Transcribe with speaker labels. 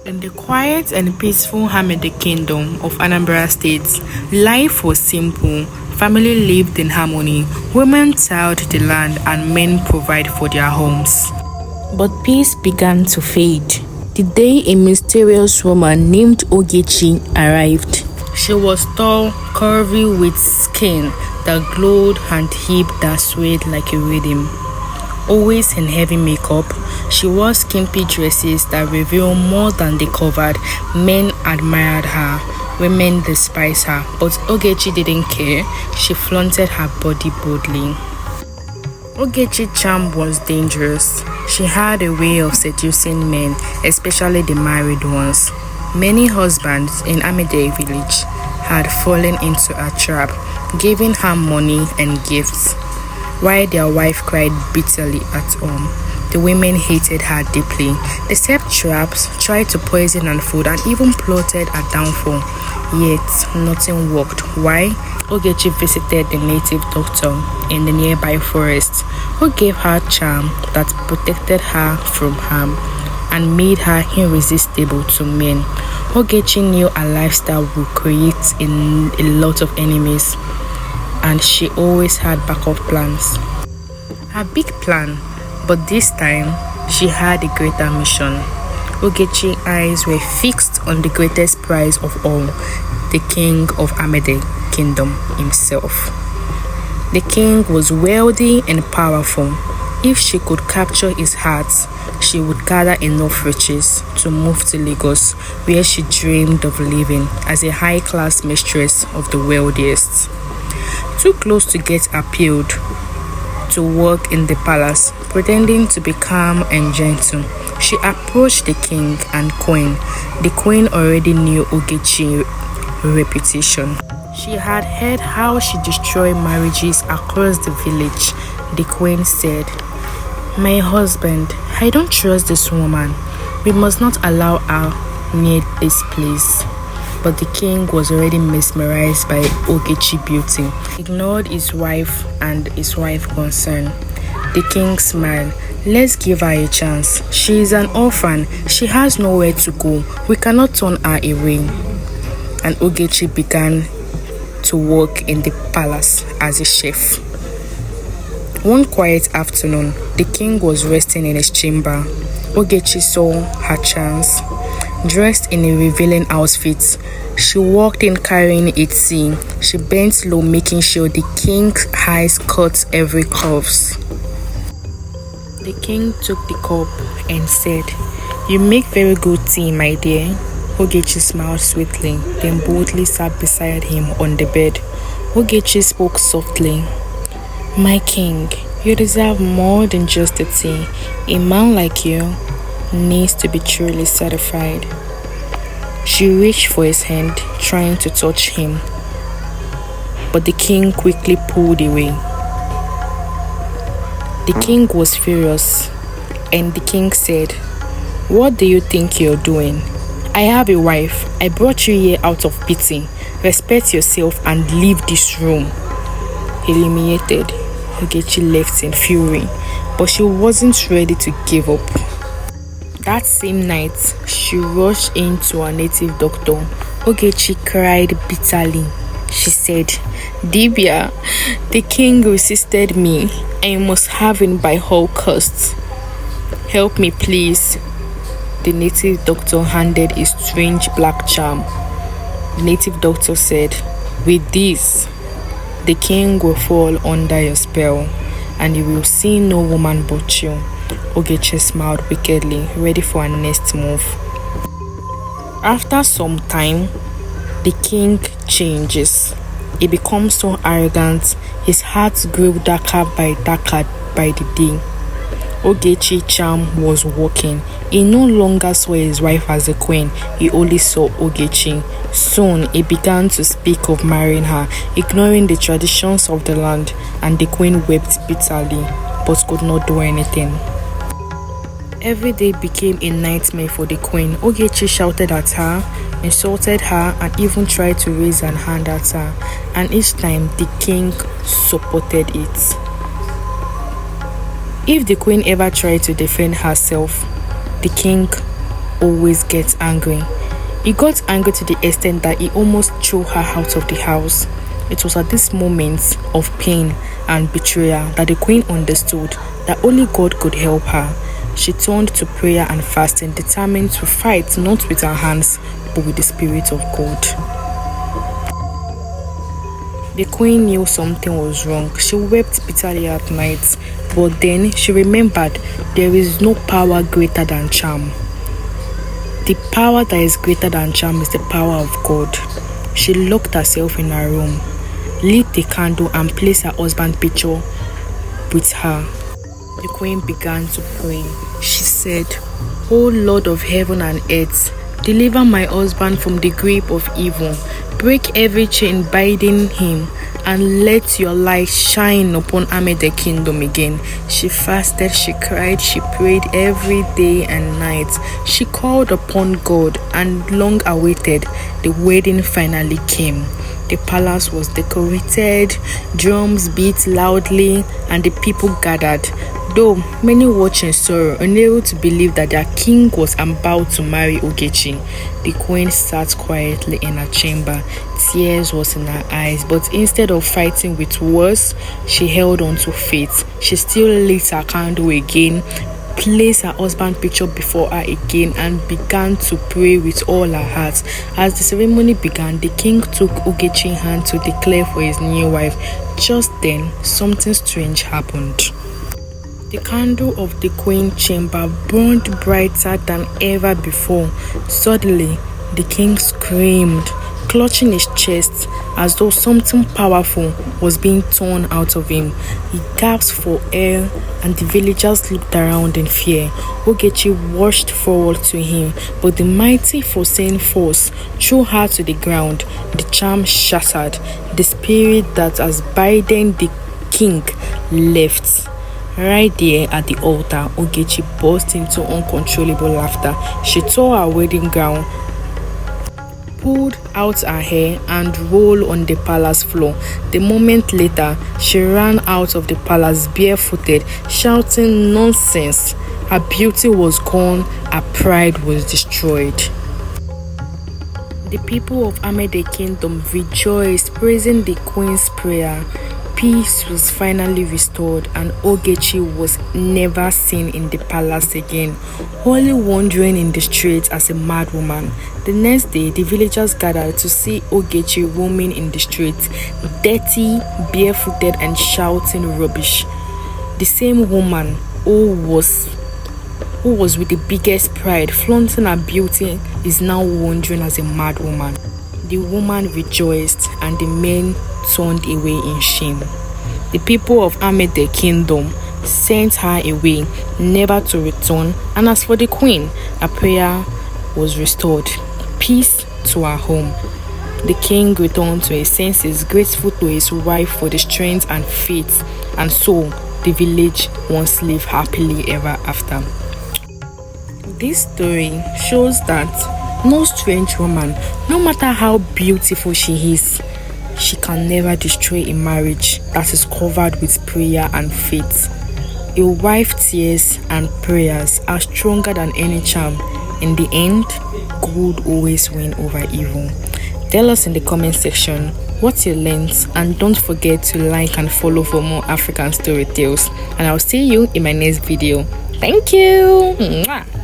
Speaker 1: In the quiet and peaceful Amede Kingdom of Anambra State, life was simple. Family lived in harmony, women tilled the land, and men provided for their homes. But peace began to fade the day a mysterious woman named Ogechi arrived. She was tall, curvy, with skin that glowed and hip that swayed like a rhythm. Always in heavy makeup, she wore skimpy dresses that revealed more than they covered. Men admired her, women despised her, but Ogechi didn't care. She flaunted her body boldly. Ogechi's charm was dangerous. She had a way of seducing men, especially the married ones. Many husbands in Amede village had fallen into her trap, giving her money and gifts. While their wife cried bitterly at home, the women hated her deeply. They set traps, tried to poison her food, and even plotted her downfall. Yet, nothing worked. Why? Ogechi visited the native doctor in the nearby forest, who gave her charm that protected her from harm and made her irresistible to men. Ogechi knew a lifestyle would create a lot of enemies, and she always had backup plans. Her big plan, but this time she had a greater mission. Ogechi's eyes were fixed on the greatest prize of all, the king of Amede Kingdom himself. The king was wealthy and powerful. If she could capture his heart, she would gather enough riches to move to Lagos, where she dreamed of living as a high-class mistress of the wealthiest. Too close to get appealed to work in the palace, pretending to be calm and gentle, she approached the king and queen. The queen already knew Ogechi's reputation. She had heard how she destroyed marriages across the village. The queen said, "My husband, I don't trust this woman. We must not allow her near this place." But the king was already mesmerized by Ogechi's beauty. He ignored his wife and his wife's concern. The king smiled. "Let's give her a chance. She is an orphan. She has nowhere to go. We cannot turn her away." And Ogechi began to work in the palace as a chef. One quiet afternoon, the king was resting in his chamber. Ogechi saw her chance. Dressed in a revealing outfit, she walked in carrying a tea. She bent low, making sure the king's eyes caught every curve. The king took the cup and said, "You make very good tea, my dear." Ogechi smiled sweetly, then boldly sat beside him on the bed. Ogechi spoke softly. "My king, you deserve more than just the tea. A man like you needs to be truly satisfied." She reached for his hand, trying to touch him, but the king quickly pulled away. The king was furious, and the king said, "What do you think you're doing? I have a wife. I brought you here out of pity. Respect yourself and leave this room." Humiliated, Ogechi left in fury, but she wasn't ready to give up. That same night, she rushed into her native doctor. Ogechi cried bitterly. She said, "Dibia, the king resisted me. I must have him by all costs. Help me, please." The native doctor handed a strange black charm. The native doctor said, "With this, the king will fall under your spell, and you will see no woman but you." Ogechi smiled wickedly, ready for her next move. After some time, the king changes. He becomes so arrogant, his heart grew darker by the day. Ogechi's charm was working. He no longer saw his wife as a queen, he only saw Ogechi. Soon, he began to speak of marrying her, ignoring the traditions of the land, and the queen wept bitterly, but could not do anything. Every day became a nightmare for the queen. Ogechi shouted at her, insulted her, and even tried to raise an hand at her, and each time the king supported it. If the queen ever tried to defend herself, the king always gets angry. He got angry to the extent that he almost threw her out of the house. It was at this moment of pain and betrayal that the queen understood that only God could help her. She turned to prayer and fasting, determined to fight not with her hands but with the Spirit of God. The queen knew something was wrong. She wept bitterly at night, but then she remembered there is no power greater than charm. The power that is greater than charm is the power of God. She locked herself in her room, lit the candle and placed her husband's picture with her. The queen began to pray. She said, "O Lord of heaven and earth, deliver my husband from the grip of evil. Break every chain binding him, and let your light shine upon Amede Kingdom again." She fasted, she cried, she prayed every day and night. She called upon God, and long awaited, the wedding finally came. The palace was decorated, drums beat loudly, and the people gathered. Though many watched in sorrow, unable to believe that their king was about to marry Ogechi, the queen sat quietly in her chamber. Tears was in her eyes, but instead of fighting with words, she held on to faith. She still lit her candle again, placed her husband's picture before her again, and began to pray with all her heart. As the ceremony began, the king took Ogechi's hand to declare for his new wife. Just then, something strange happened. The candle of the queen's chamber burned brighter than ever before. Suddenly, the king screamed, clutching his chest as though something powerful was being torn out of him. He gasped for air, and the villagers looked around in fear. Ogechi rushed forward to him, but the mighty foreseen force threw her to the ground. The charm shattered. The spirit that has bidden the king left. Right there at the altar, Ogechi burst into uncontrollable laughter. She tore her wedding gown, pulled out her hair, and rolled on the palace floor. The moment later, she ran out of the palace barefooted, shouting nonsense. Her beauty was gone, her pride was destroyed. The people of Amede Kingdom rejoiced, praising the queen's prayer. Peace was finally restored, and Ogechi was never seen in the palace again, only wandering in the streets as a mad woman. The next day, the villagers gathered to see Ogechi roaming in the streets, dirty, barefooted, and shouting rubbish. The same woman who was with the biggest pride, flaunting her beauty, is now wandering as a mad woman. The woman rejoiced, and the men turned away in shame. The people of Amede Kingdom sent her away, never to return. And as for the queen, her prayer was restored. Peace to her home. The king returned to his senses, grateful to his wife for the strength and faith, and so the village once lived happily ever after. This story shows that no strange woman, no matter how beautiful she is, she can never destroy a marriage that is covered with prayer and faith. A wife's tears and prayers are stronger than any charm. In the end, good always wins over evil. Tell us in the comment section what you learned, and don't forget to like and follow for more African story tales. And I'll see you in my next video. Thank you. Mwah.